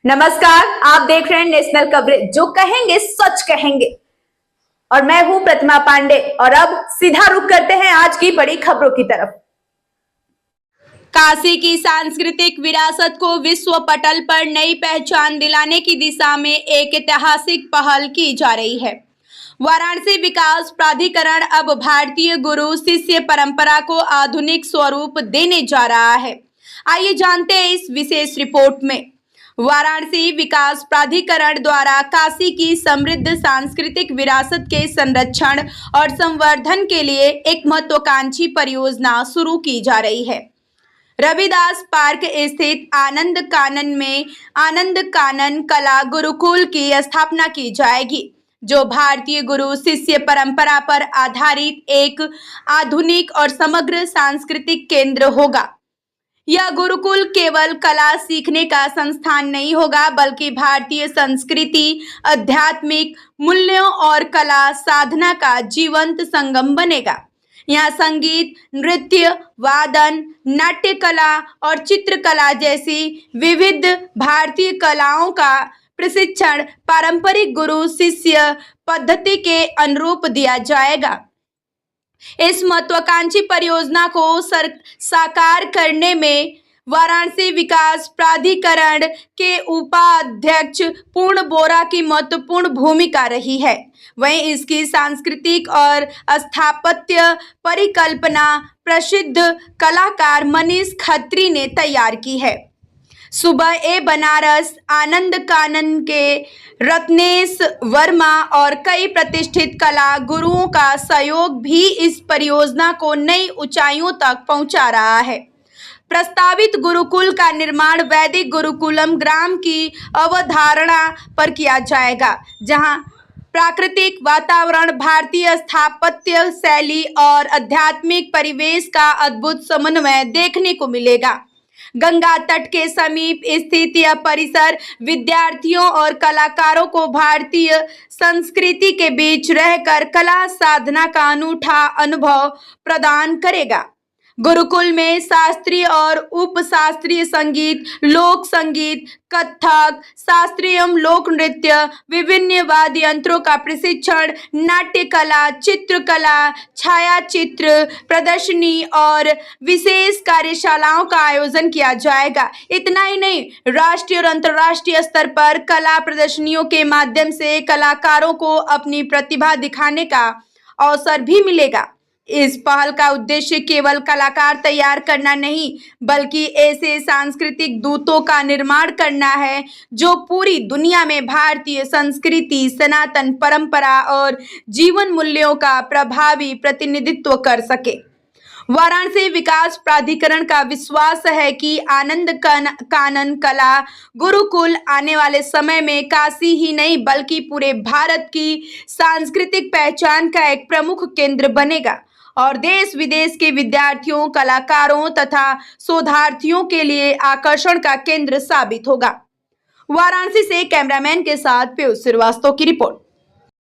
नमस्कार, आप देख रहे हैं नेशनल कवरेज, जो कहेंगे सच कहेंगे। और मैं हूं प्रतिमा पांडे। और अब सीधा रुख करते हैं आज की बड़ी खबरों की तरफ। काशी की सांस्कृतिक विरासत को विश्व पटल पर नई पहचान दिलाने की दिशा में एक ऐतिहासिक पहल की जा रही है। वाराणसी विकास प्राधिकरण अब भारतीय गुरु शिष्य परंपरा को आधुनिक स्वरूप देने जा रहा है। आइए जानते हैं इस विशेष रिपोर्ट में। वाराणसी विकास प्राधिकरण द्वारा काशी की समृद्ध सांस्कृतिक विरासत के संरक्षण और संवर्धन के लिए एक महत्वाकांक्षी परियोजना शुरू की जा रही है। रविदास पार्क स्थित आनंद कानन में आनंद कानन कला गुरुकुल की स्थापना की जाएगी, जो भारतीय गुरु शिष्य परंपरा पर आधारित एक आधुनिक और समग्र सांस्कृतिक केंद्र होगा। यह गुरुकुल केवल कला सीखने का संस्थान नहीं होगा, बल्कि भारतीय संस्कृति, आध्यात्मिक मूल्यों और कला साधना का जीवंत संगम बनेगा। यहाँ संगीत, नृत्य, वादन, नाट्य कला और चित्रकला जैसी विविध भारतीय कलाओं का प्रशिक्षण पारंपरिक गुरु शिष्य पद्धति के अनुरूप दिया जाएगा। इस महत्वाकांक्षी परियोजना को साकार करने में वाराणसी विकास प्राधिकरण के उपाध्यक्ष पूर्ण बोरा की महत्वपूर्ण भूमिका रही है। वहीं इसकी सांस्कृतिक और स्थापत्य परिकल्पना प्रसिद्ध कलाकार मनीष खत्री ने तैयार की है। सुबह बनारस आनंद कानन के रत्नेश वर्मा और कई प्रतिष्ठित कला गुरुओं का सहयोग भी इस परियोजना को नई ऊंचाइयों तक पहुंचा रहा है। प्रस्तावित गुरुकुल का निर्माण वैदिक गुरुकुलम ग्राम की अवधारणा पर किया जाएगा, जहां प्राकृतिक वातावरण, भारतीय स्थापत्य शैली और आध्यात्मिक परिवेश का अद्भुत समन्वय देखने को मिलेगा। गंगा तट के समीप स्थित यह परिसर विद्यार्थियों और कलाकारों को भारतीय संस्कृति के बीच रहकर कला साधना का अनूठा अनुभव प्रदान करेगा। गुरुकुल में शास्त्रीय और उपशास्त्रीय संगीत, लोक संगीत, कथक, शास्त्रीय लोक नृत्य, विभिन्न वाद्य यंत्रों का प्रशिक्षण, नाट्य कला, चित्रकला, छायाचित्र प्रदर्शनी और विशेष कार्यशालाओं का आयोजन किया जाएगा। इतना ही नहीं, राष्ट्रीय और अंतर्राष्ट्रीय स्तर पर कला प्रदर्शनियों के माध्यम से कलाकारों को अपनी प्रतिभा दिखाने का अवसर भी मिलेगा। इस पहल का उद्देश्य केवल कलाकार तैयार करना नहीं, बल्कि ऐसे सांस्कृतिक दूतों का निर्माण करना है जो पूरी दुनिया में भारतीय संस्कृति, सनातन परंपरा और जीवन मूल्यों का प्रभावी प्रतिनिधित्व कर सके। वाराणसी विकास प्राधिकरण का विश्वास है कि आनंद कानन कला गुरुकुल आने वाले समय में काशी ही नहीं, बल्कि पूरे भारत की सांस्कृतिक पहचान का एक प्रमुख केंद्र बनेगा और देश विदेश के विद्यार्थियों, कलाकारों तथा शोधार्थियों के लिए आकर्षण का केंद्र साबित होगा। वाराणसी से कैमरामैन के साथ पीयूष श्रीवास्तव की रिपोर्ट।